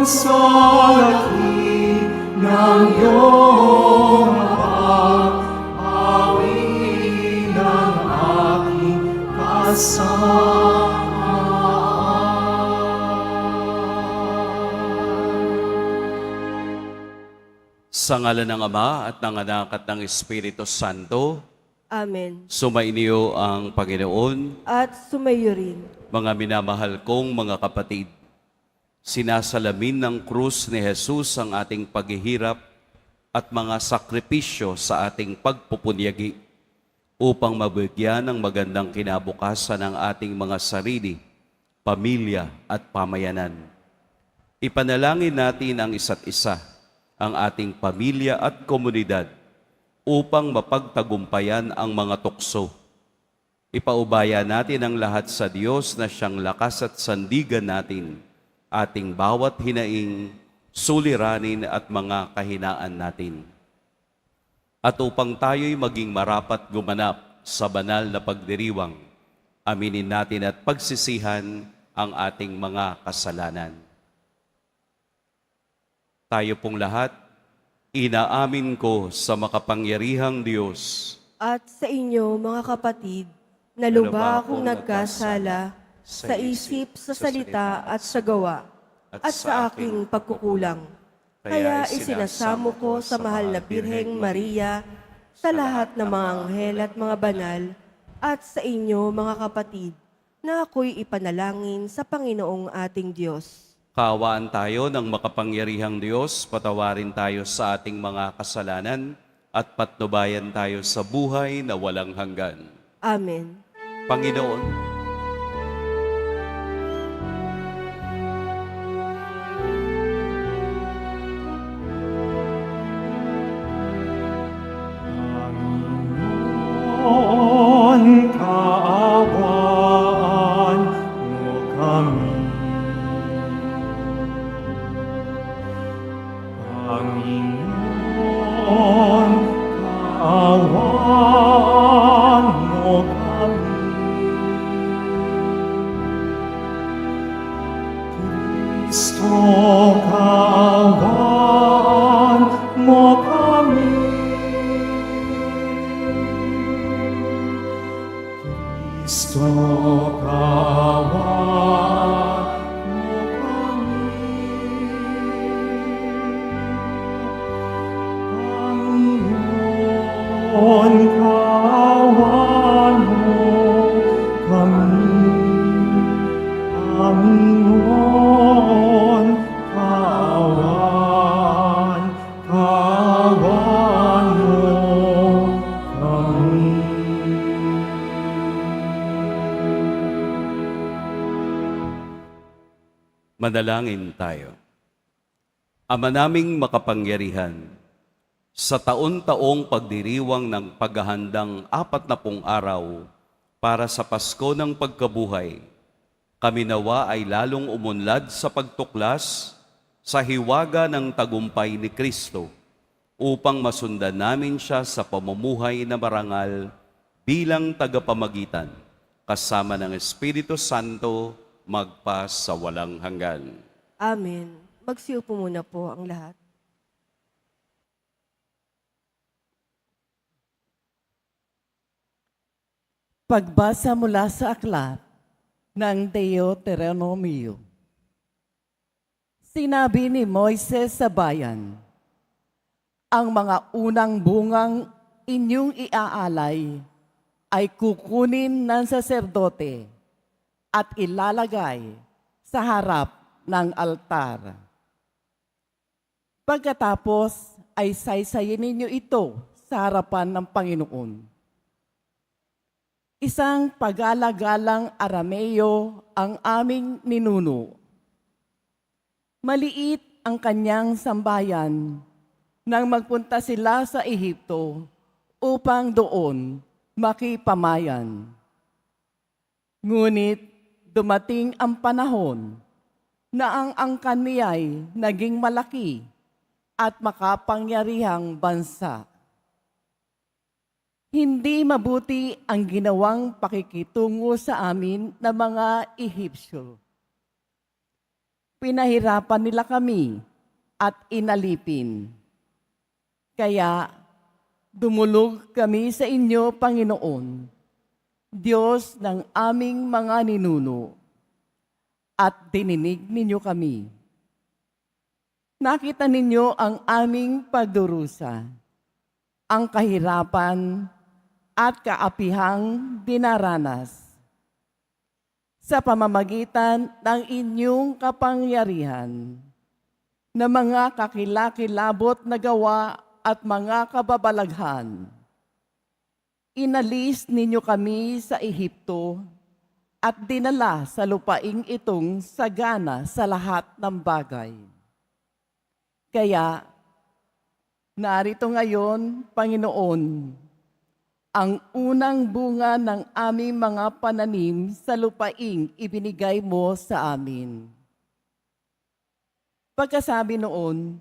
sa laki ng iyong pag-awi ng aking kasamaan. Sa ngalan ng Ama at ng Anak at ng Espiritu Santo, Amen. sumainyo ang Panginoon. At sumayo rin. Mga minamahal kong mga kapatid, sinasalamin ng krus ni Jesus ang ating paghihirap at mga sakripisyo sa ating pagpupunyagi upang mabigyan ng magandang kinabukasan ang ating mga sarili, pamilya at pamayanan. Ipanalangin natin ang isa't isa, ang ating pamilya at komunidad upang mapagtagumpayan ang mga tukso. Ipaubaya natin ang lahat sa Diyos na siyang lakas at sandigan natin, ating bawat hinaing, suliranin at mga kahinaan natin. At upang tayo'y maging marapat gumanap sa banal na pagdiriwang, aminin natin at pagsisihan ang ating mga kasalanan. Tayo pong lahat, inaamin ko sa makapangyarihang Diyos At sa inyo, mga kapatid, na lubha akong nagkasala sa isip, sa salita at sa gawa, at sa aking pagkukulang. Kaya isinasamo ko sa mahal na Birheng Maria, sa lahat ng mga anghel at mga banal, at sa inyo, mga kapatid, na ako'y ipanalangin sa Panginoong ating Diyos. Kaawaan tayo ng makapangyarihang Diyos, patawarin tayo sa ating mga kasalanan at patnubayan tayo sa buhay na walang hanggan. Amen. Panginoon, Panginoon, kaawaan mo kami. Panginoon, kaawaan mo kami. Kristo, kaawaan mo kami. Kristo, kaawaan mo kami. Panginoon, kaawaan mo kami. Panginoon, kaawaan mo kami. manalangin tayo. Ama naming makapangyarihan, sa taon-taong pagdiriwang ng paghahandang 40 araw para sa Pasko ng Pagkabuhay, kami nawa ay lalong umunlad sa pagtuklas sa hiwaga ng tagumpay ni Kristo upang masundan namin siya sa pamumuhay na marangal bilang tagapamagitan kasama ng Espiritu Santo magpa sa walang hanggan. Amen. Magsiupo muna po ang lahat. Pagbasa mula sa aklat ng Deuteronomio. Sinabi ni Moises sa bayan, ang mga unang bungang inyong iaalay ay kukunin ng saserdote at ilalagay sa harap ng altar. Pagkatapos ay saysayin ninyo ito sa harapan ng Panginoon. Isang pagala-galang Arameo ang aming ninuno. Maliit ang kanyang sambayan nang magpunta sila sa Ehipto upang doon makipamayan. Ngunit dumating ang panahon na ang angkan niya'y naging malaki at makapangyarihang bansa. Hindi mabuti ang ginawang pakikitungo sa amin ng mga Ehipsyo. Pinahirapan nila kami at inalipin. Kaya dumulog kami sa inyo, Panginoon, Diyos ng aming mga ninuno, at dininig ninyo kami. Nakita ninyo ang aming pagdurusa, ang kahirapan at kaapihang dinaranas. Sa pamamagitan ng inyong kapangyarihan, na mga kakilakilabot na gawa at mga kababalaghan, inalis ninyo kami sa Ehipto at dinala sa lupaing itong sagana sa lahat ng bagay. Kaya, narito ngayon, Panginoon, ang unang bunga ng aming mga pananim sa lupaing ibinigay mo sa amin. Pagkasabi noon,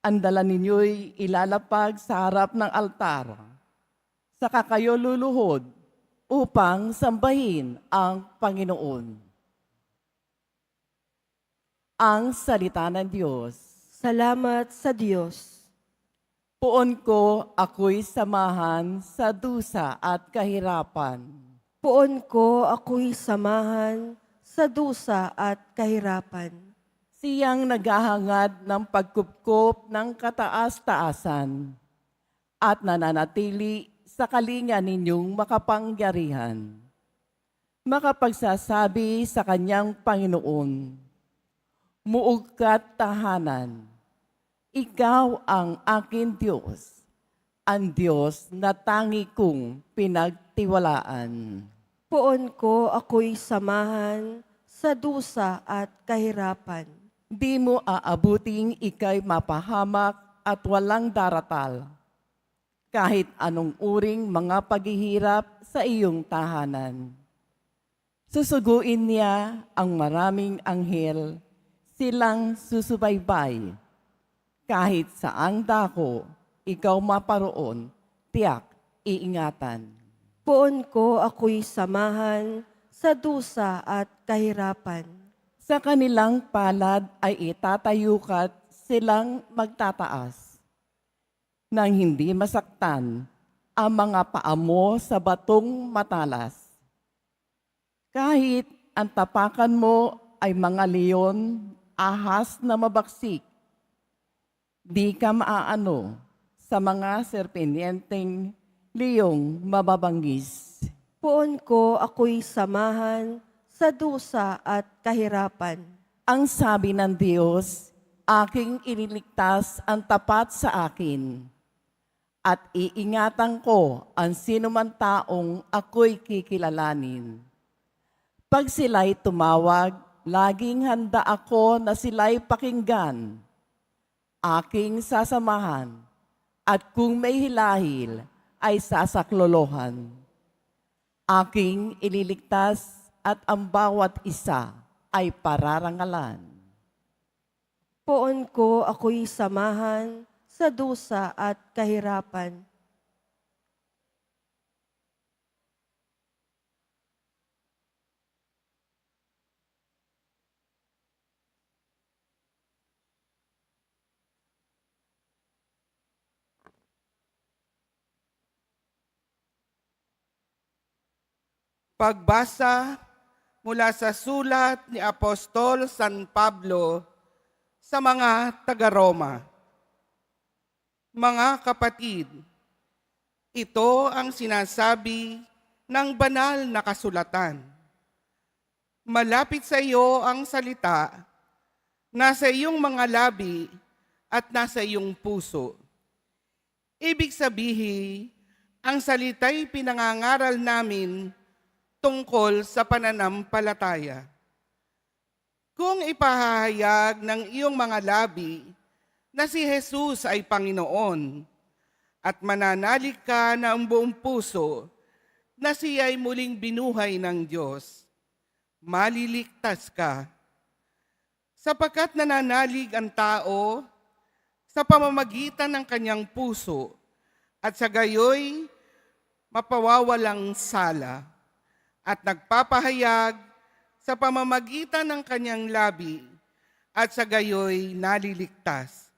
ang dala ninyo'y ilalapag sa harap ng altar, saka kayo luluhod upang sambahin ang Panginoon. Ang salita ng Diyos. Salamat sa Diyos. Poon ko ako'y samahan sa dusa at kahirapan. Poon ko ako'y samahan sa dusa at kahirapan. Siyang naghahangad ng pagkupkop ng kataas-taasan at nananatili sa kalinga ninyong makapangyarihan. Makapagsasabi sa kanyang Panginoon, muog ka't tahanan, ikaw ang aking Diyos, ang Diyos na tangi kong pinagtiwalaan. Poon ko ako'y samahan sa dusa at kahirapan. Di mo aabuting ika'y mapahamak at walang daratal, kahit anong uring mga paghihirap sa iyong tahanan. Susuguin niya ang maraming anghel, silang susubaybay. Kahit saang dako, ikaw maparoon, tiyak iingatan. Poon ko ako'y samahan sa dusa at kahirapan. Sa kanilang palad ay itatayukat silang magtataas, nang hindi masaktan ang mga paa mo sa batong matalas. Kahit ang tapakan mo ay mga leon, ahas na mabaksik, di ka maaano sa mga serpenyenteng liyong mababanggis. Poon ko ako'y samahan sa dusa at kahirapan. Ang sabi ng Diyos, aking iniligtas ang tapat sa akin, at iingatan ko ang sinuman taong ako'y kikilalanin. Pag sila'y tumawag, laging handa ako na sila'y pakinggan. Aking sasamahan, at kung may hilahil, ay sasaklolohan. Aking ililigtas at ang bawat isa ay pararangalan. Poon ko ako'y samahan sa dusa at kahirapan. Pagbasa mula sa sulat ni Apostol San Pablo sa mga taga-Roma. Mga kapatid, ito ang sinasabi ng banal na kasulatan. Malapit sa iyo ang salita, nasa iyong mga labi at nasa iyong puso. Ibig sabihin, ang salita'y pinangangaral namin tungkol sa pananampalataya. Kung ipahahayag ng iyong mga labi na si Jesus ay Panginoon at mananalig ka na ang buong puso na siya ay muling binuhay ng Diyos, maliligtas ka. Sapagkat nananalig ang tao sa pamamagitan ng kanyang puso at sa gayoy mapawawalang sala at nagpapahayag sa pamamagitan ng kanyang labi at sa gayoy naliligtas.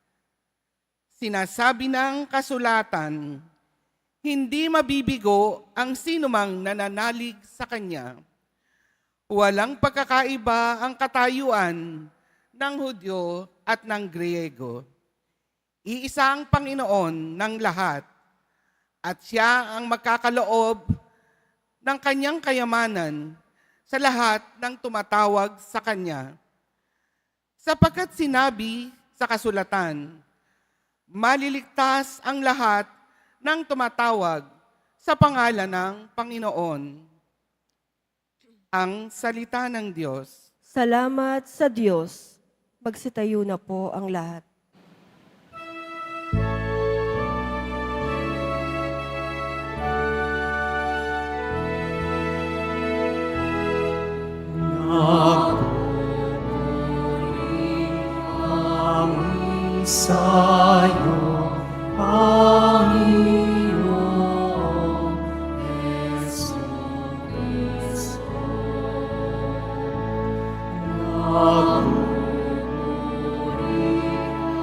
Sinasabi ng kasulatan, hindi mabibigo ang sinumang nananalig sa kanya. Walang pagkakaiba ang katayuan ng Hudyo at ng Griego. Iisa ang Panginoon ng lahat at siya ang magkakaloob ng kanyang kayamanan sa lahat ng tumatawag sa kanya. Sapagkat sinabi sa kasulatan, maliligtas ang lahat ng tumatawag sa pangalan ng Panginoon. Ang salita ng Diyos. Salamat sa Diyos. Magsitayo na po ang lahat. Kami sa'yo, Panginoon Jesucristo. Nagpupuri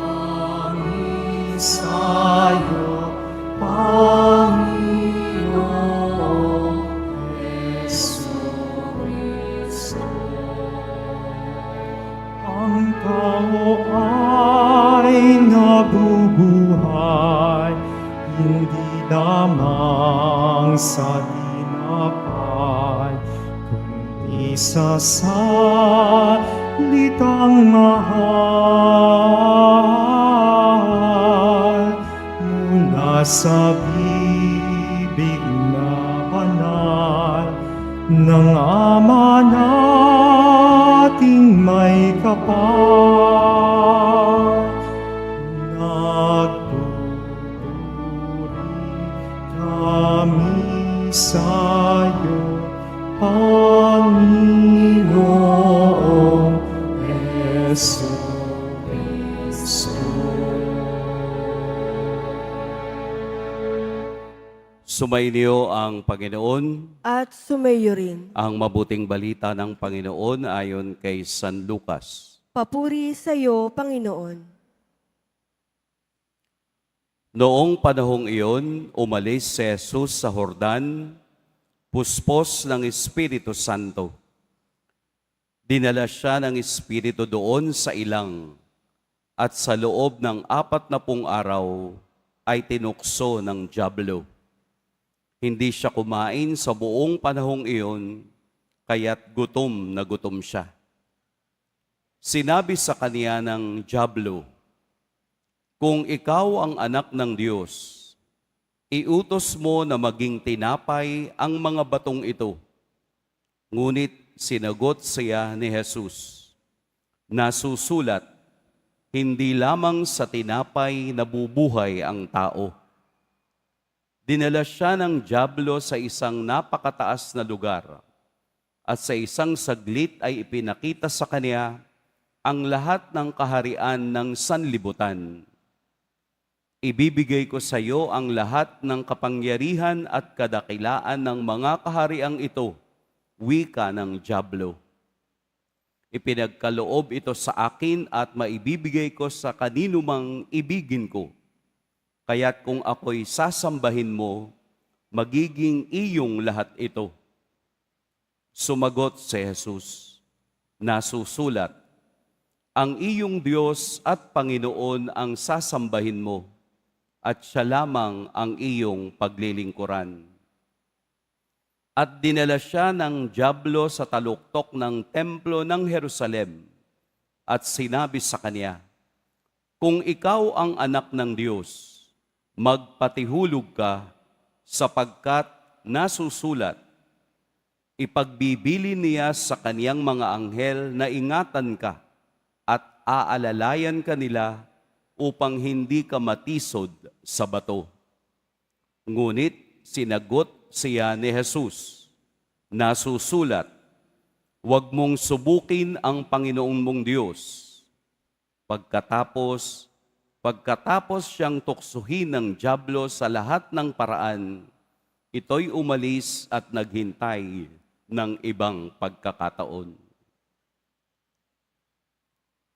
kami sa'yo, Panginoon Jesucristo. Ang tao ay nabubuhay, hindi lamang sa tinapay, kundi sa salitang mahal mula sa bibig na banal ng Ama nating may kapal. Nagpupuri kami sa'yo, Panginoong Jesucristo. Sumainyo ang Panginoon. At sumayo rin. Ang mabuting balita ng Panginoon ayon kay San Lucas. Papuri sa iyo, Panginoon. Noong panahong iyon, umalis si Jesus sa Jordan, puspos ng Espiritu Santo. Dinala siya ng Espiritu doon sa ilang, at sa loob ng 40 araw ay tinukso ng dyablo. Hindi siya kumain sa buong panahong iyon, kaya't gutom na gutom siya. Sinabi sa kaniya ng dyablo, kung ikaw ang anak ng Diyos, iutos mo na maging tinapay ang mga batong ito. Ngunit sinagot siya ni Jesus, nasusulat, hindi lamang sa tinapay nabubuhay ang tao. Dinala siya ng dyablo sa isang napakataas na lugar at sa isang saglit ay ipinakita sa kanya ang lahat ng kaharian ng sanlibutan. Ibibigay ko sa iyo ang lahat ng kapangyarihan at kadakilaan ng mga kahariang ito, wika ng dyablo. Ipinagkaloob ito sa akin at maibibigay ko sa kanino mang ibigin ko. Kaya't kung ako'y sasambahin mo, magiging iyong lahat ito. Sumagot si Jesus, nasusulat, ang iyong Diyos at Panginoon ang sasambahin mo, at siya lamang ang iyong paglilingkuran. At dinala siya ng dyablo sa taluktok ng templo ng Jerusalem, at sinabi sa kanya, kung ikaw ang anak ng Diyos, magpatihulog ka sapagkat nasusulat, ipagbibili niya sa kaniyang mga anghel na ingatan ka at aalalayan ka nila upang hindi ka matisod sa bato. Ngunit sinagot siya ni Jesus, nasusulat, huwag mong subukin ang Panginoon mong Diyos. Pagkatapos siyang tuksuhin ng dyablo sa lahat ng paraan, ito'y umalis at naghintay ng ibang pagkakataon.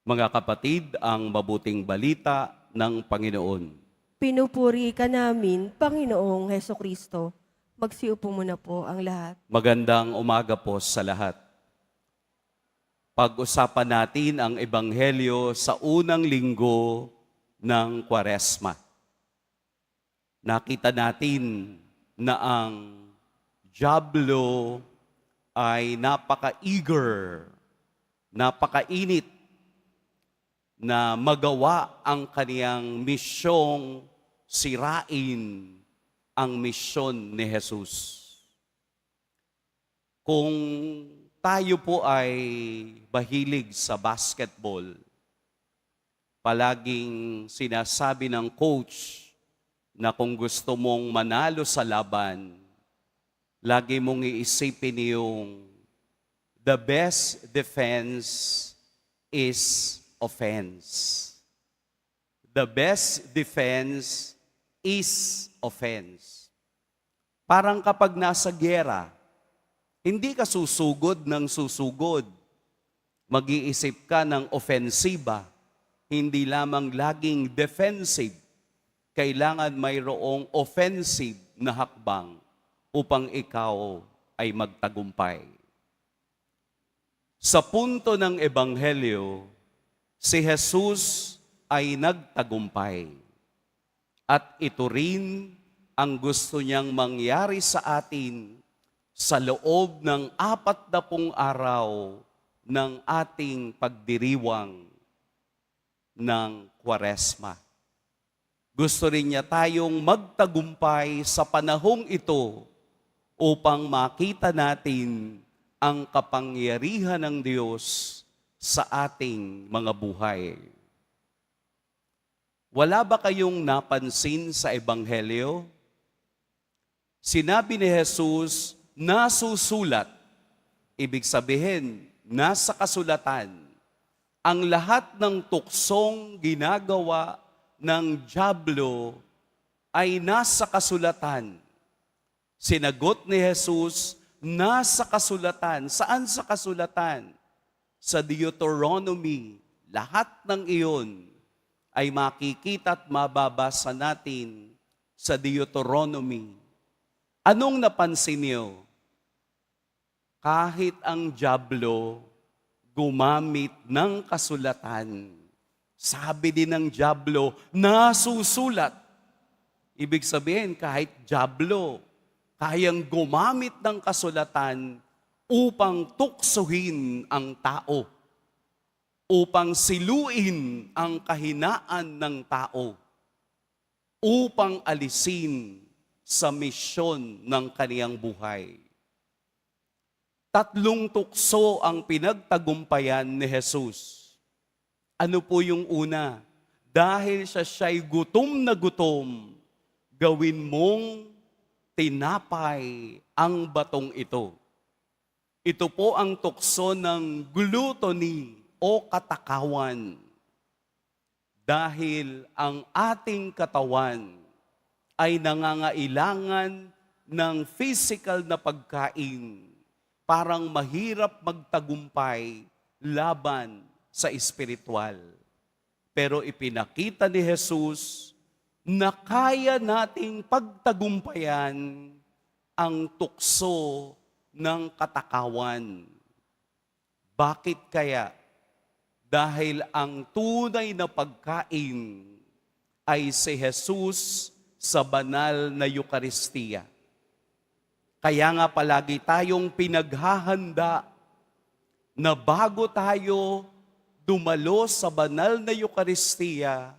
Mga kapatid, ang mabuting balita ng Panginoon. Pinupuri ka namin, Panginoong Heso Kristo. Magsiupo muna po ang lahat. Magandang umaga po sa lahat. Pag-usapan natin ang Ebanghelyo sa unang linggo ng Kwaresma. Nakita natin na ang dyablo ay napaka-eager, napakainit na magawa ang kaniyang misyong sirain ang misyon ni Jesus. Kung tayo po ay mahilig sa basketball, palaging sinasabi ng coach na kung gusto mong manalo sa laban, lagi mong iisipin yung the best defense is offense. The best defense is offense. Parang kapag nasa giyera, hindi ka susugod ng susugod. Mag-iisip ka ng ofensiba, hindi lamang laging defensive. Kailangan mayroong offensive na hakbang upang ikaw ay magtagumpay. Sa punto ng Ebanghelyo, si Jesus ay nagtagumpay. At ito rin ang gusto niyang mangyari sa atin sa loob ng 40 araw ng ating pagdiriwang ng Kwaresma. Gusto rin niya tayong magtagumpay sa panahong ito upang makita natin ang kapangyarihan ng Diyos sa ating mga buhay. Wala ba kayong napansin sa Ebanghelyo? Sinabi ni Jesus, nasusulat. Ibig sabihin, nasa kasulatan. Ang lahat ng tuksong ginagawa ng dyablo ay nasa kasulatan. Sinagot ni Jesus, nasa kasulatan. Saan sa kasulatan? Sa Deuteronomy. Lahat ng iyon ay makikita at mababasa natin sa Deuteronomy. Anong napansin niyo? Kahit ang dyablo gumamit ng kasulatan, sabi din ng dyablo, nasusulat. Ibig sabihin, kahit dyablo, kayang gumamit ng kasulatan upang tuksohin ang tao, upang siluin ang kahinaan ng tao, upang alisin sa misyon ng kaniyang buhay. 3 tukso ang pinagtagumpayan ni Jesus. Ano po yung una? Dahil siya'y gutom na gutom, gawin mong tinapay ang batong ito. Ito po ang tukso ng gluttony o katakawan. Dahil ang ating katawan ay nangangailangan ng physical na pagkain, parang mahirap magtagumpay laban sa espiritual. Pero ipinakita ni Jesus na kaya nating pagtagumpayan ang tukso ng katakawan. Bakit kaya? Dahil ang tunay na pagkain ay si Jesus sa banal na Eucharistia. Kaya nga palagi tayong pinaghahanda na bago tayo dumalo sa banal na Eucharistia,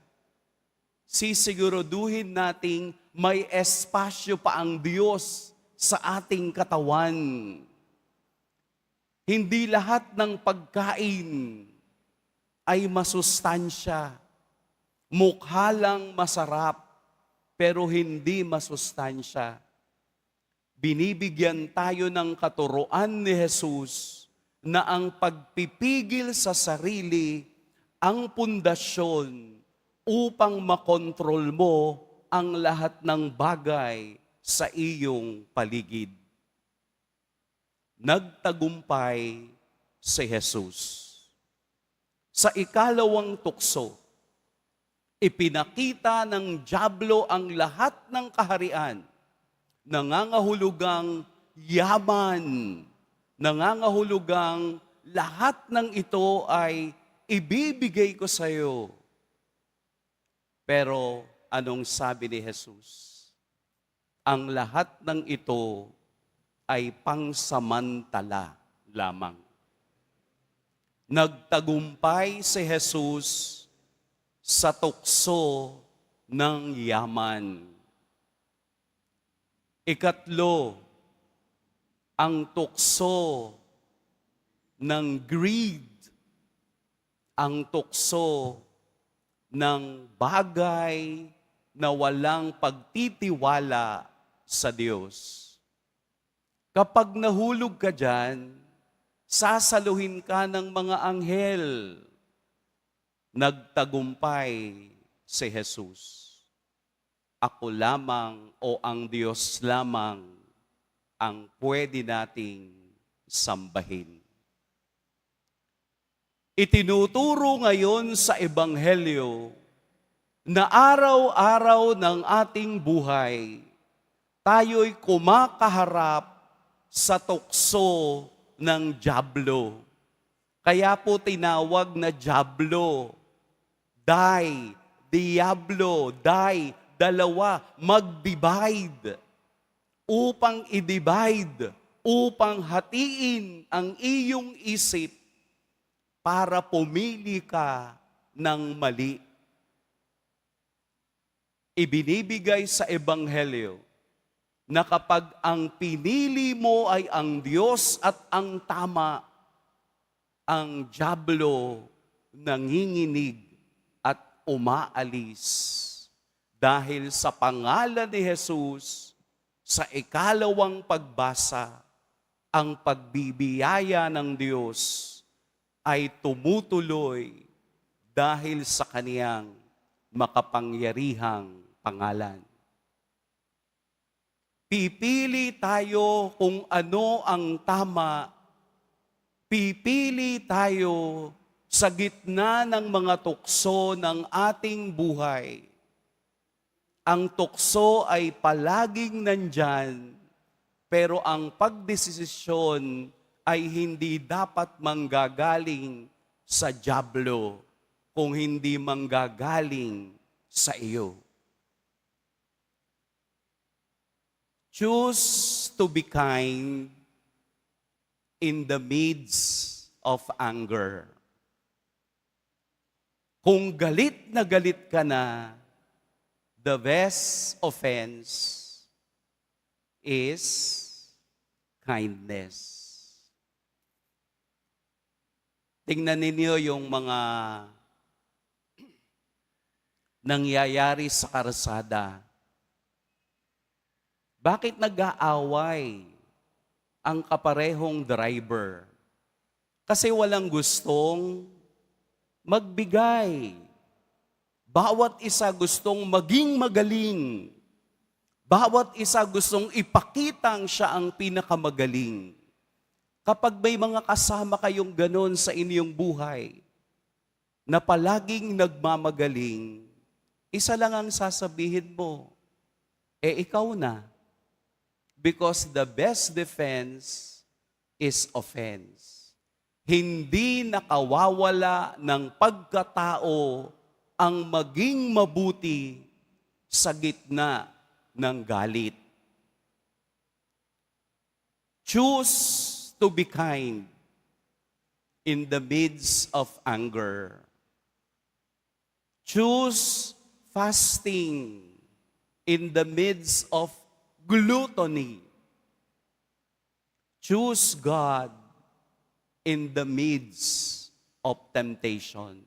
sisiguraduhin nating may espasyo pa ang Diyos sa ating katawan. Hindi lahat ng pagkain ay masustansya. Mukha lang masarap, pero hindi masustansya. Binibigyan tayo ng katuruan ni Jesus na ang pagpipigil sa sarili ang pundasyon upang makontrol mo ang lahat ng bagay sa iyong paligid. Nagtagumpay si Jesus. Sa ikalawang tukso, ipinakita ng dyablo ang lahat ng kaharian, nangangahulugang yaman, nangangahulugang lahat ng ito ay ibibigay ko sa iyo. Pero anong sabi ni Jesus? Ang lahat ng ito ay pangsamantala lamang. Nagtagumpay si Jesus sa tukso ng yaman. Ikatlo, ang tukso ng greed, ang tukso ng bagay na walang pagtitiwala sa Diyos. Kapag nahulog ka dyan, sasaluhin ka ng mga anghel. Nagtagumpay si Jesus. Ako lamang o ang Diyos lamang ang pwede nating sambahin. Itinuturo ngayon sa Ebanghelyo na araw-araw ng ating buhay, tayo'y kumakaharap sa tukso ng dyablo. Kaya po tinawag na dyablo. Diablo, dalawa, mag-divide. Upang i-divide, upang hatiin ang iyong isip para pumili ka ng mali. Ibinibigay sa Ebanghelyo na kapag ang pinili mo ay ang Diyos at ang tama, ang dyablo nanginginig at umaalis. Dahil sa pangalan ni Jesus, sa ikalawang pagbasa, ang pagbibiyaya ng Diyos ay tumutuloy dahil sa kaniyang makapangyarihang pangalan. Pipili tayo kung ano ang tama. Pipili tayo sa gitna ng mga tukso ng ating buhay. Ang tukso ay palaging nandyan, pero ang pagdesisyon ay hindi dapat manggagaling sa dyablo, kung hindi manggagaling sa iyo. Choose to be kind in the midst of anger. Kung galit na galit ka na, the best offense is kindness. Tingnan ninyo yung mga nangyayari sa karsada. Bakit nag-aaway ang kaparehong driver? Kasi walang gustong magbigay. Bawat isa gustong maging magaling. Bawat isa gustong ipakitang siya ang pinakamagaling. Kapag may mga kasama kayong ganon sa inyong buhay, na palaging nagmamagaling, isa lang ang sasabihin mo, ikaw na. Because the best defense is offense. Hindi nakawawala ng pagkatao ang maging mabuti sa gitna ng galit. Choose to be kind in the midst of anger. Choose fasting in the midst of gluttony. Choose God in the midst of temptation.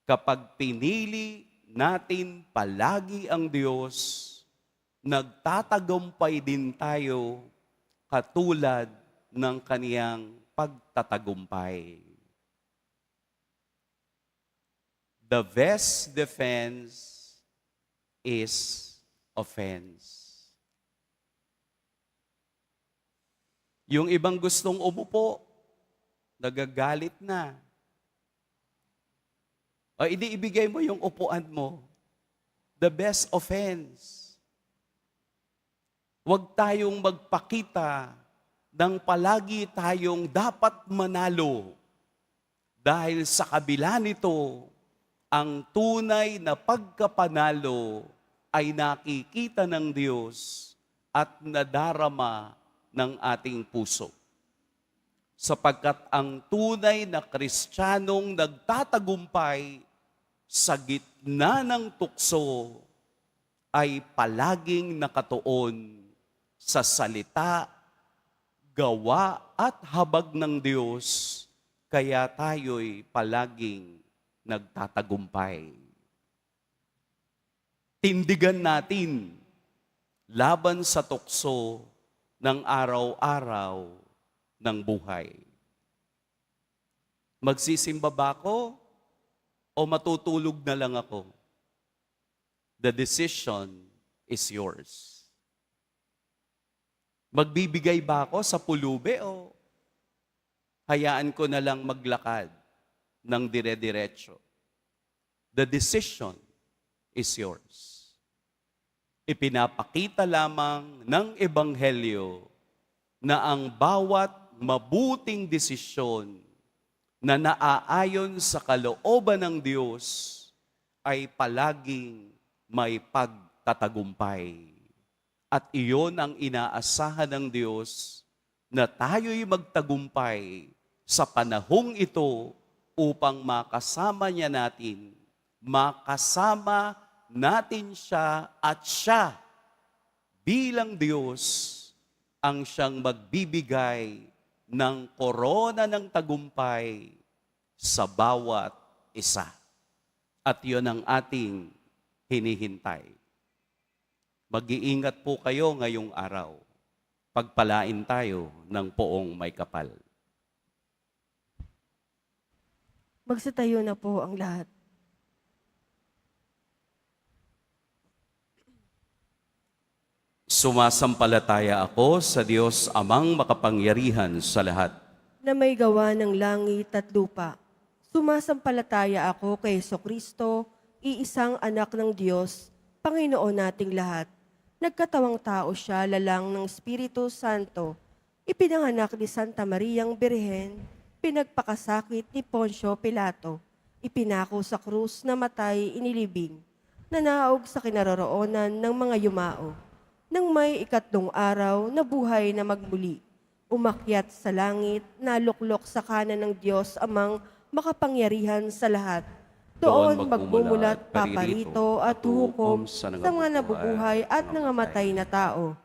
Kapag pinili natin palagi ang Diyos, nagtatagumpay din tayo katulad ng kaniyang pagtatagumpay. The best defense is offense. Yung ibang gustong umupo, nagagalit na. O ibigay mo yung upuan mo. The best offense. Huwag tayong magpakita ng palagi tayong dapat manalo. Dahil sa kabila nito, ang tunay na pagkapanalo ay nakikita ng Diyos at nadarama ng ating puso. Sapagkat ang tunay na Kristiyanong nagtatagumpay sa gitna ng tukso ay palaging nakatuon sa salita, gawa at habag ng Diyos, kaya tayo'y palaging nagtatagumpay. Tindigan natin laban sa tukso ng araw-araw ng buhay. Magsisimba ba ako o matutulog na lang ako? The decision is yours. Magbibigay ba ako sa pulube o hayaan ko na lang maglakad ng dire-diretso? The decision is yours. Ipinapakita lamang ng Ebanghelyo na ang bawat mabuting desisyon na naaayon sa kalooban ng Diyos ay palaging may pagtatagumpay. At iyon ang inaasahan ng Diyos na tayo'y magtagumpay sa panahong ito upang makasama natin siya at siya bilang Diyos ang siyang magbibigay ng korona ng tagumpay sa bawat isa. At yun ang ating hinihintay. Mag-iingat po kayo ngayong araw. Pagpalain tayo ng poong may kapal. Magsitayo na po ang lahat. Sumasampalataya ako sa Diyos Amang makapangyarihan sa lahat. Na may gawa ng langit at lupa. Sumasampalataya ako kay Jesucristo, iisang anak ng Diyos, Panginoon nating lahat. Nagkatawang tao siya lalang ng Espiritu Santo. Ipinanganak ni Santa Mariang Birhen, pinagpakasakit ni Poncio Pilato. Ipinako sa krus na matay inilibing, nanaog sa kinaroroonan ng mga yumao. Nang may 3 araw na buhay na magmuli, umakyat sa langit, naluklok sa kanan ng Diyos Amang makapangyarihan sa lahat. Doon magmumulat paparito at huhukom sa mga nabubuhay at nangamatay na tao.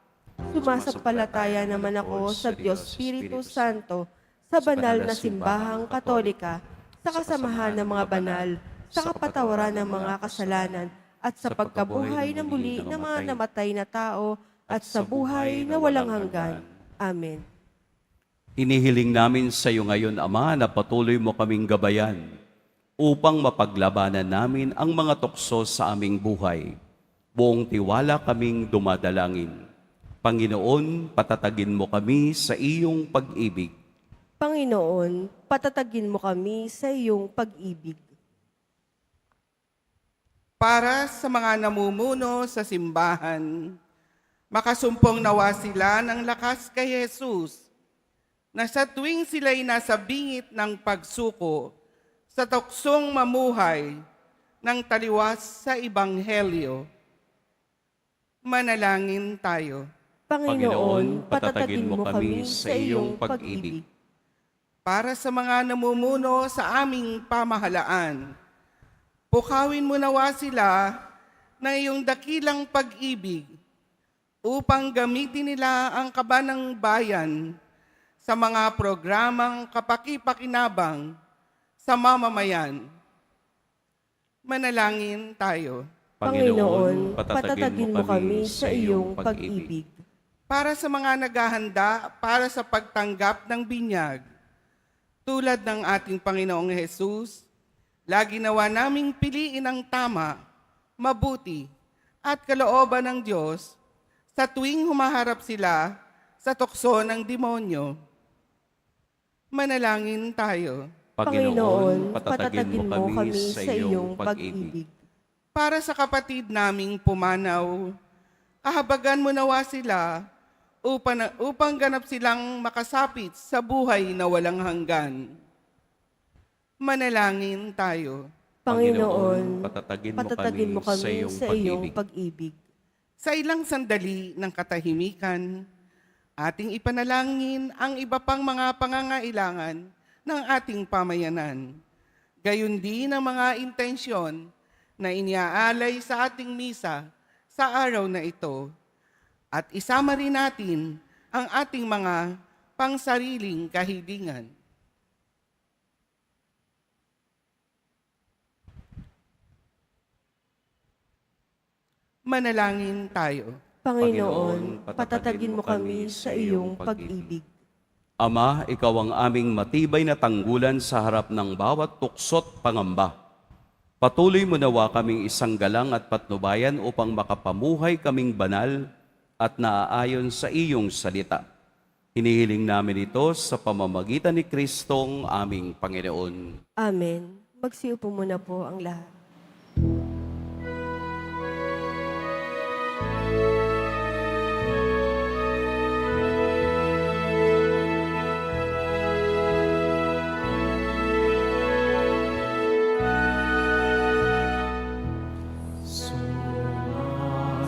Sumasampalataya naman ako sa Diyos Espiritu Santo, sa banal na simbahang katolika, sa kasamahan ng mga banal, sa kapatawaran ng mga kasalanan, at sa pagkabuhay na muli ng mga namatay na tao, at sa buhay na walang hanggan. Amen. Hinihiling namin sa iyo ngayon, Ama, na patuloy mo kaming gabayan upang mapaglabanan namin ang mga tukso sa aming buhay. Buong tiwala kaming dumadalangin. Panginoon, patatagin mo kami sa iyong pag-ibig. Panginoon, patatagin mo kami sa iyong pag-ibig. Para sa mga namumuno sa simbahan, makasumpong nawa sila ng lakas kay Jesus, na sa tuwing sila'y nasa bingit ng pagsuko, sa tuksong mamuhay ng taliwas sa Ebanghelyo. Manalangin tayo. Panginoon, patatagin mo kami sa iyong pag-ibig. Para sa mga namumuno sa aming pamahalaan, pukawin mo nawa sila ng iyong dakilang pag-ibig upang gamitin nila ang kaba ng bayan sa mga programang kapaki-pakinabang sa mamamayan. Manalangin tayo. Panginoon, patatagin mo kami sa iyong pag-ibig. Para sa mga naghahanda para sa pagtanggap ng binyag, tulad ng ating Panginoong Jesus, lagi nawa naming piliin ang tama, mabuti, at kalooban ng Diyos sa tuwing humaharap sila sa tukso ng demonyo. Manalangin tayo. Panginoon, patatagin mo kami sa iyong pag-ibig. Para sa kapatid naming pumanaw, kahabagan mo nawa sila upang ganap silang makasapit sa buhay na walang hanggan. Manalangin tayo. Panginoon, patatagin mo kami sa iyong pag-ibig. Sa ilang sandali ng katahimikan, ating ipanalangin ang iba pang mga pangangailangan ng ating pamayanan. Gayon din ang mga intensyon na iniaalay sa ating misa sa araw na ito. At isama rin natin ang ating mga pangsariling kahilingan. Manalangin tayo. Panginoon, patatagin mo kami sa iyong pag-ibig. Ama, ikaw ang aming matibay na tanggulan sa harap ng bawat tuksot pangamba. Patuloy mo nawa kaming isang galang at patnubayan upang makapamuhay kaming banal at naaayon sa iyong salita. Hinihiling namin ito sa pamamagitan ni Kristong aming Panginoon. Amen. Magsiupo muna po ang lahat.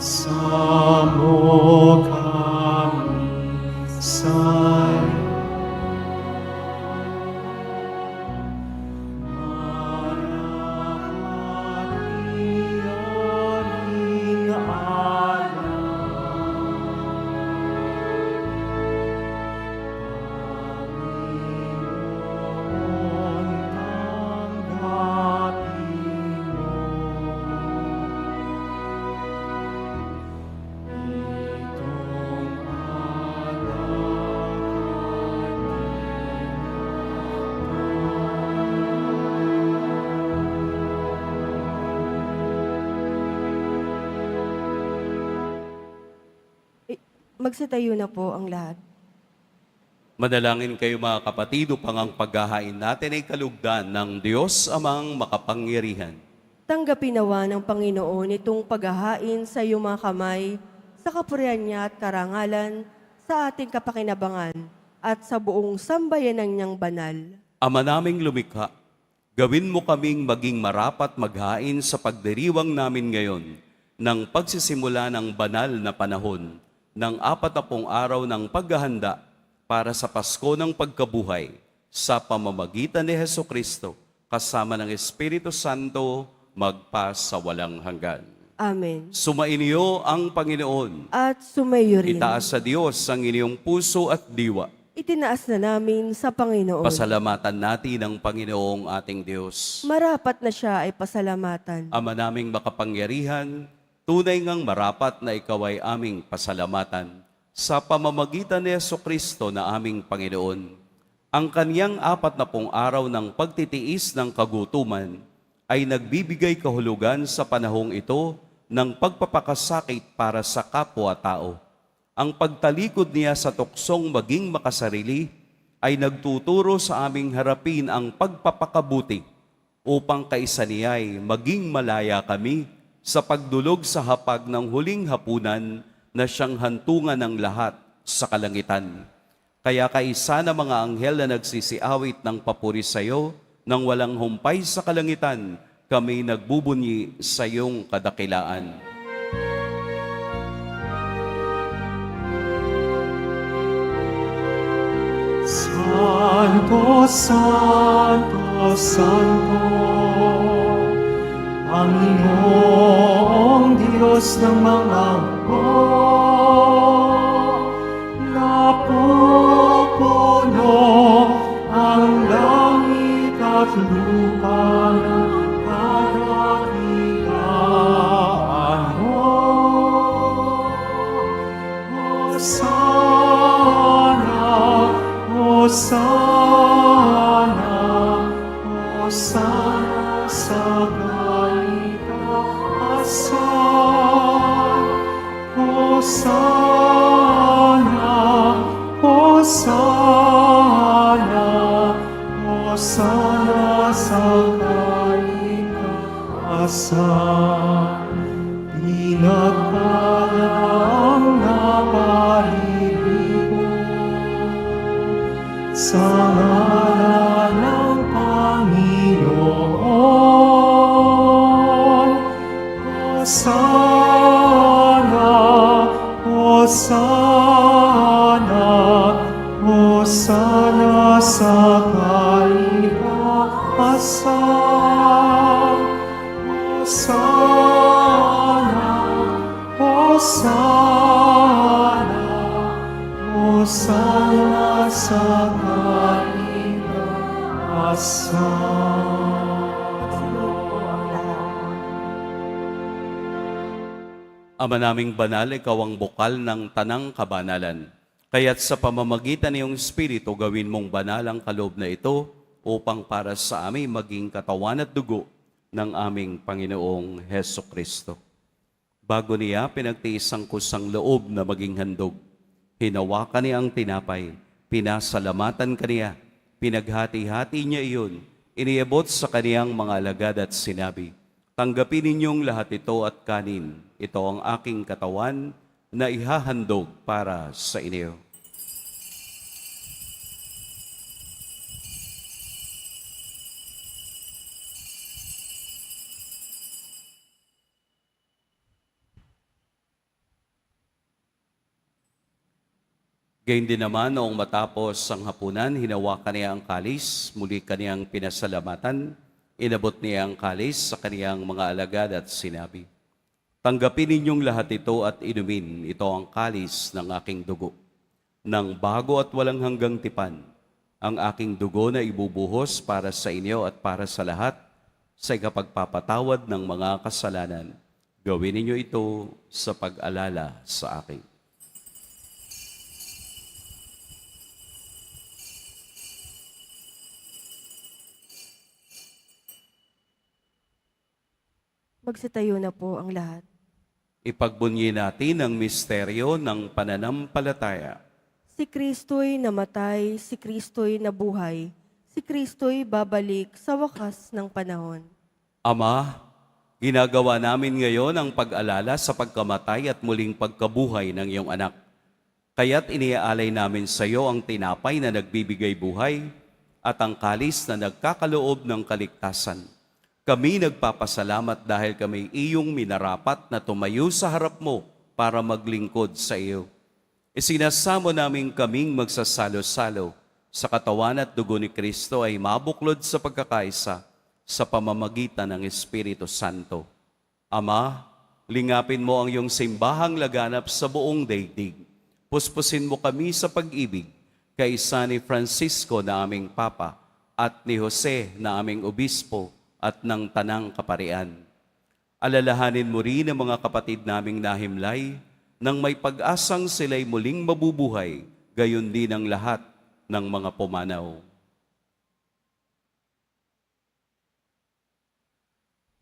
Sumasamo kami sa'yo. Marahati aming Panginoon, tanggapin mo. Magsitayo na po ang lahat. Manalangin kayo mga kapatid upang ang paghahain natin ay kalugdan ng Diyos amang makapangyarihan. Tanggapin nawa ng Panginoon itong paghahain sa iyong mga kamay, sa kapurihan niya at karangalan, sa ating kapakinabangan, at sa buong sambayanan niyang banal. Ama naming lumikha, gawin mo kaming maging marapat maghain sa pagdiriwang namin ngayon ng pagsisimula ng banal na panahon ng 40 araw ng paghahanda para sa Pasko ng Pagkabuhay sa pamamagitan ni Hesukristo kasama ng Espiritu Santo magpa sa walang hanggan. Amen. Sumainyo ang Panginoon. At sumayo rin. Itaas sa Diyos ang inyong puso at diwa. Itinaas na namin sa Panginoon. Pasalamatan natin ang Panginoong ating Diyos. Marapat na siya ay pasalamatan. Ama naming makapangyarihan, tunay ngang marapat na ikaw ay aming pasalamatan sa pamamagitan ni Jesucristo na aming Panginoon. Ang kaniyang 40 araw ng pagtitiis ng kagutuman ay nagbibigay kahulugan sa panahong ito ng pagpapakasakit para sa kapwa-tao. Ang pagtalikod niya sa tuksong maging makasarili ay nagtuturo sa aming harapin ang pagpapakabuti upang kaisa niya'y maging malaya kami sa pagdulog sa hapag ng huling hapunan na siyang hantungan ng lahat sa kalangitan. Kaya kaisa na mga anghel na nagsisiawit ng papuri sa iyo, nang walang humpay sa kalangitan, kami nagbubunyi sa iyong kadakilaan. Santo, Santo, Santo, Panginoong Diyos ng mga napupuno ang langit at lupa ng kadakilaan mo. Hosana, Hosana, Hosana sa kaitaasan. Hosana, Hosana, Hosana sana sa kalikasan, pinagpalang naparibig sa ngalan ng Panginoon. Hosana, Hosana, Hosana sa kalikasan. Hosana, Hosana, Hosana sa kalikasan. Ama naming banal, ikaw ang bukal ng tanang kabanalan. Kaya't sa pamamagitan ng iyong Espiritu, gawin mong banal ang kaloob na ito upang para sa amin maging katawan at dugo ng aming Panginoong Heso Kristo. Bago niya pinagtiis ang kusang loob na maging handog, hinawakan niya ang tinapay, pinasalamatan kaniya, pinaghati-hati niya iyon, iniabot sa kaniyang mga alagad at sinabi, "Tanggapin ninyong lahat ito at kanin. Ito ang aking katawan na ihahandog para sa inyo." Gayun din naman, noong matapos ang hapunan, hinawakan niya ang kalis, muli kaniyang pinasalamatan, inabot niya ang kalis sa kaniyang mga alagad at sinabi, "Tanggapin ninyong lahat ito at inumin. Ito ang kalis ng aking dugo. Nang bago at walang hanggang tipan, ang aking dugo na ibubuhos para sa inyo at para sa lahat sa ikapagpapatawad ng mga kasalanan. Gawin ninyo ito sa pag-alala sa akin." Magsitayo na po ang lahat. Ipagbunyi natin ang misteryo ng pananampalataya. Si Kristo'y namatay, si Kristo'y nabuhay, si Kristo'y babalik sa wakas ng panahon. Ama, ginagawa namin ngayon ang pag-alala sa pagkamatay at muling pagkabuhay ng iyong anak. Kaya't iniaalay namin sa iyo ang tinapay na nagbibigay buhay at ang kalis na nagkakaloob ng kaligtasan. Kami nagpapasalamat dahil kami iyong minarapat na tumayo sa harap mo para maglingkod sa iyo. Isinasamo namin kaming magsasalo-salo sa katawan at dugo ni Kristo ay mabuklod sa pagkakaisa sa pamamagitan ng Espiritu Santo. Ama, lingapin mo ang iyong simbahang laganap sa buong daigdig. Puspusin mo kami sa pag-ibig kaisa ni Francisco na aming Papa at ni Jose na aming Obispo at ng Tanang Kaparian. Alalahanin mo rin ang mga kapatid naming nahimlay nang may pag-asang sila'y muling mabubuhay, gayon din ang lahat ng mga pumanaw.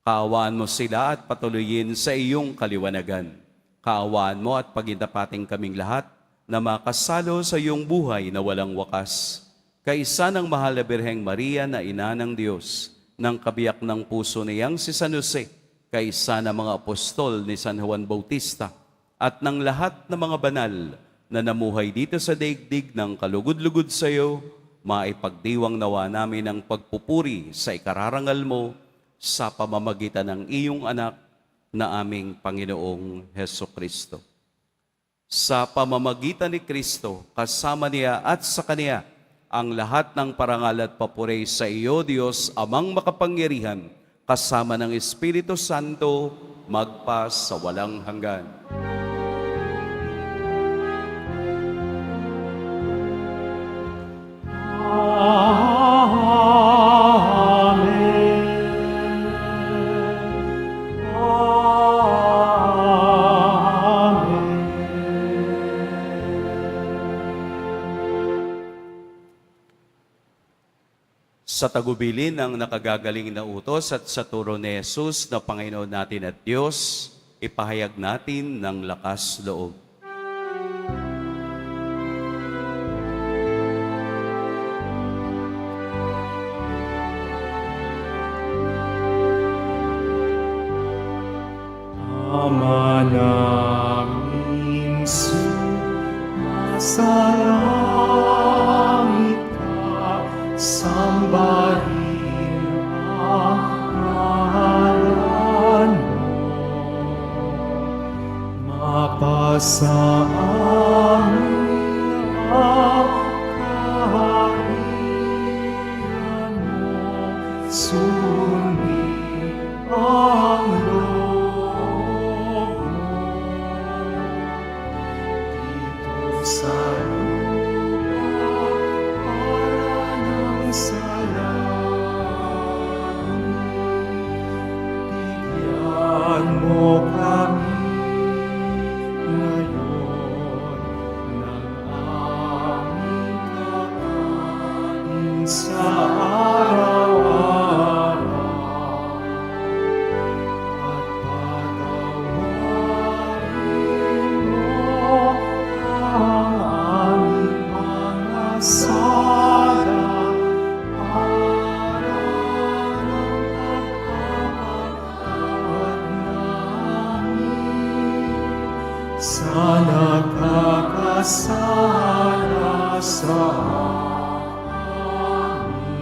Kaawaan mo sila at patuloyin sa iyong kaliwanagan. Kaawaan mo at pagindapating kaming lahat na makasalo sa iyong buhay na walang wakas. Kaisa ng mahal na Birheng Maria na Ina ng Diyos, ng kabiyak ng puso niyang si San Jose, kaisa ng mga apostol ni San Juan Bautista, at ng lahat ng mga banal na namuhay dito sa daigdig ng kalugod-lugod sa iyo, maipagdiwang nawa namin ang pagpupuri sa ikararangal mo sa pamamagitan ng iyong anak na aming Panginoong Heso Kristo. Sa pamamagitan ni Kristo, kasama niya at sa Kaniya, ang lahat ng parangal at papuri sa iyo, Diyos, Amang makapangyarihan, kasama ng Espiritu Santo, magpa sa walang hanggan. Sa tagubilin ng nakagagaling na utos at sa turo ni Jesus na Panginoon natin at Diyos, ipahayag natin ng lakas loob. Ama namin sumasalangit ka, sambahin ang ngalan mo. Mapasa amin ang kaharian mo, sundin ang loob mo. Dito sa lupa para ng bigyan mo kami ngayon ng aming kakanin sa araw-araw. At patawarin mo ang aming mga sala para ng pagpapatawad namin sa nagkakasala sa amin.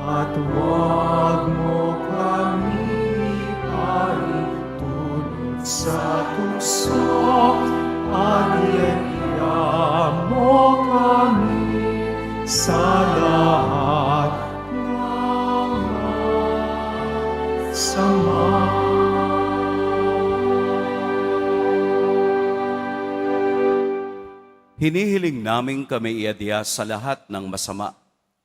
At huwag mo kami paitulot sa tukso, at mo kami sa lahat ng sama. Hinihiling namin kami iadya sa lahat ng masama,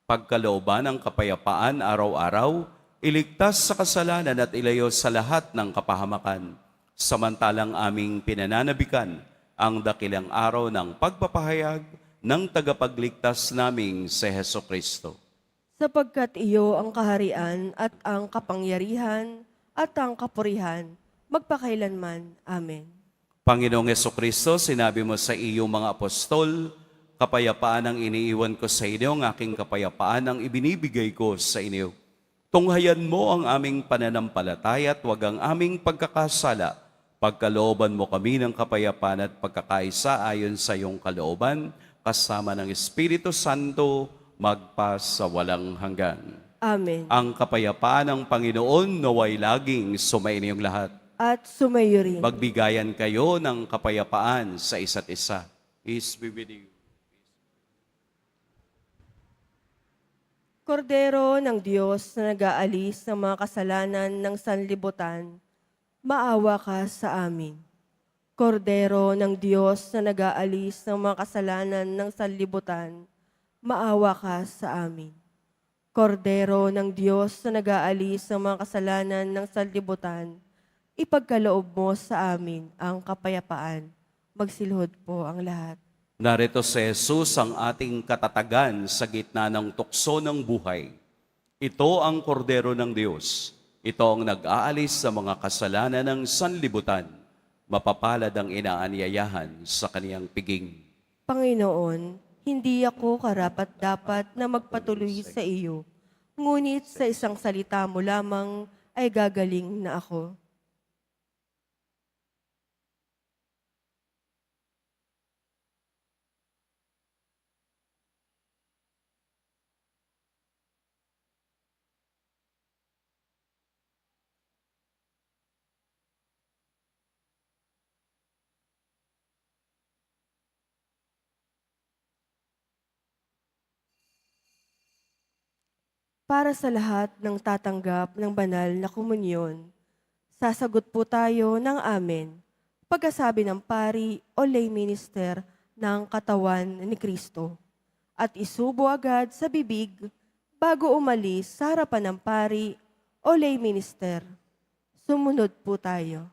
pagkalooban ng kapayapaan araw-araw, iligtas sa kasalanan at ilayo sa lahat ng kapahamakan. Samantalang aming pinananabikan ang dakilang araw ng pagpapahayag ng tagapagligtas naming si Heso Kristo. Sapagkat iyo ang kaharian at ang kapangyarihan at ang kapurihan, magpakailanman. Amen. Panginoong Hesukristo, sinabi mo sa iyong mga apostol, kapayapaan ang iniiwan ko sa inyo, ang aking kapayapaan ang ibinibigay ko sa inyo. Tunghayan mo ang aming pananampalataya at huwag ang aming pagkakasala. Pagkalooban mo kami ng kapayapaan at pagkakaisa ayon sa iyong kalooban, kasama ng Espiritu Santo, magpa sa walang hanggan. Amen. Ang kapayapaan ng Panginoon naway laging sumainyong lahat. At sumayo rin. Magbigayan kayo ng kapayapaan sa isa't isa. Peace be with you. Kordero ng Diyos na nag-aalis ng mga kasalanan ng sanlibutan, maawa ka sa amin. Kordero ng Diyos na nag-aalis ng mga kasalanan ng sanlibutan, maawa ka sa amin. Kordero ng Diyos na nag-aalis ng mga kasalanan ng sanlibutan, ipagkaloob mo sa amin ang kapayapaan. Magsilhod po ang lahat. Narito si Jesus ang ating katatagan sa gitna ng tukso ng buhay. Ito ang kordero ng Diyos. Ito ang nag-aalis sa mga kasalanan ng sanlibutan. Mapapalad ang inaanyayahan sa kaniyang piging. Panginoon, hindi ako karapat-dapat na magpatuloy sa iyo, ngunit sa isang salita mo lamang ay gagaling na ako. Para sa lahat ng tatanggap ng banal na komunyon, sasagot po tayo ng amen pagkasabi ng pari o lay minister ng katawan ni Kristo at isubo agad sa bibig bago umalis sa harapan ng pari o lay minister. Sumunod po tayo.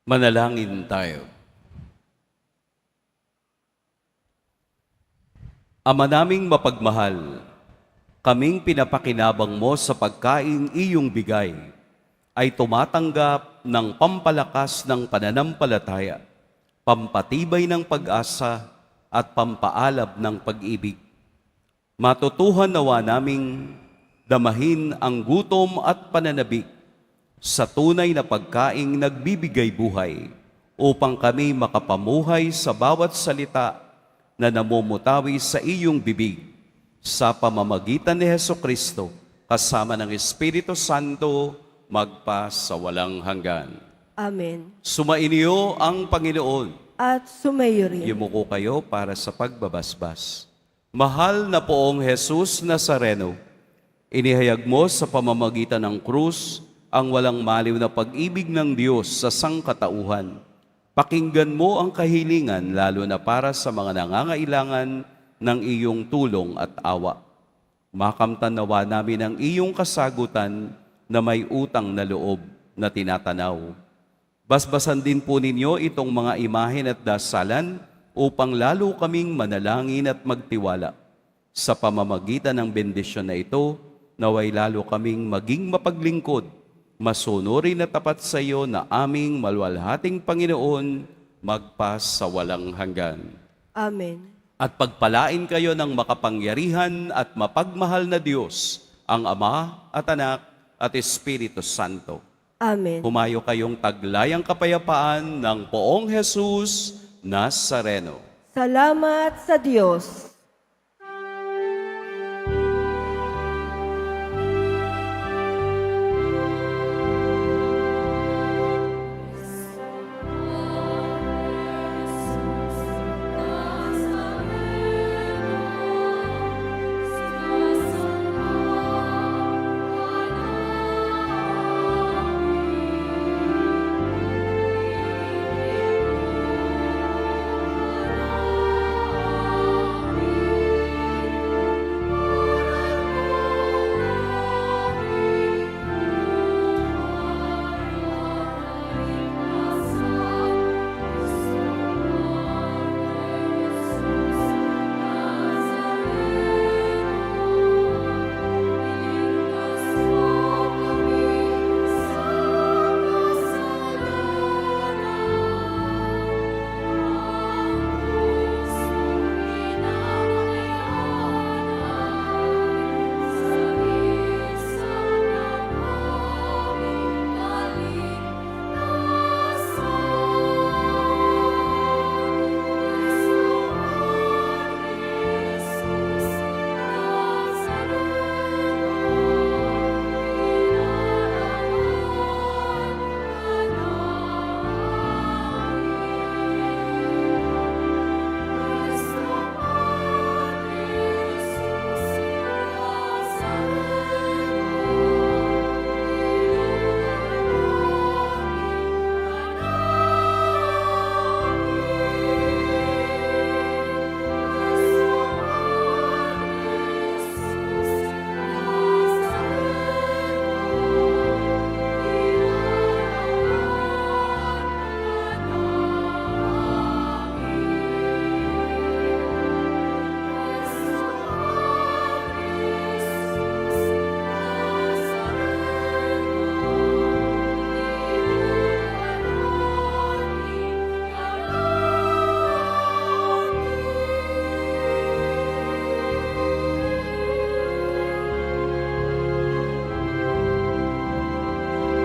Manalangin tayo. Ama naming mapagmahal, kaming pinapakinabang mo sa pagkain iyong bigay ay tumatanggap ng pampalakas ng pananampalataya, pampatibay ng pag-asa at pampaalab ng pag-ibig. Matutuhan nawa naming damahin ang gutom at pananabik sa tunay na pagkaing nagbibigay buhay upang kami makapamuhay sa bawat salita na namumutawi sa iyong bibig sa pamamagitan ni Hesukristo kasama ng Espiritu Santo magpa sa walang hanggan. Amen. Sumainyo ang Panginoon. At sumayo rin. Yumuko kayo para sa pagbabasbas. Mahal na poong Jesus Nazareno, inihayag mo sa pamamagitan ng krus ang walang maliw na pag-ibig ng Diyos sa sangkatauhan. Pakinggan mo ang kahilingan lalo na para sa mga nangangailangan ng iyong tulong at awa. Makamtan nawa namin ang iyong kasagutan na may utang na loob na tinatanaw. Basbasan din po ninyo itong mga imahen at dasalan upang lalo kaming manalangin at magtiwala. Sa pamamagitan ng bendisyon na ito, naway lalo kaming maging mapaglingkod, masunurin na tapat sa iyo na aming maluwalhating Panginoon magpas sa walang hanggan. Amen. At pagpalain kayo ng makapangyarihan at mapagmahal na Diyos, ang Ama at Anak at Espiritu Santo. Amen. Humayo kayong taglayang kapayapaan ng poong Jesus Nazareno. Salamat sa Diyos.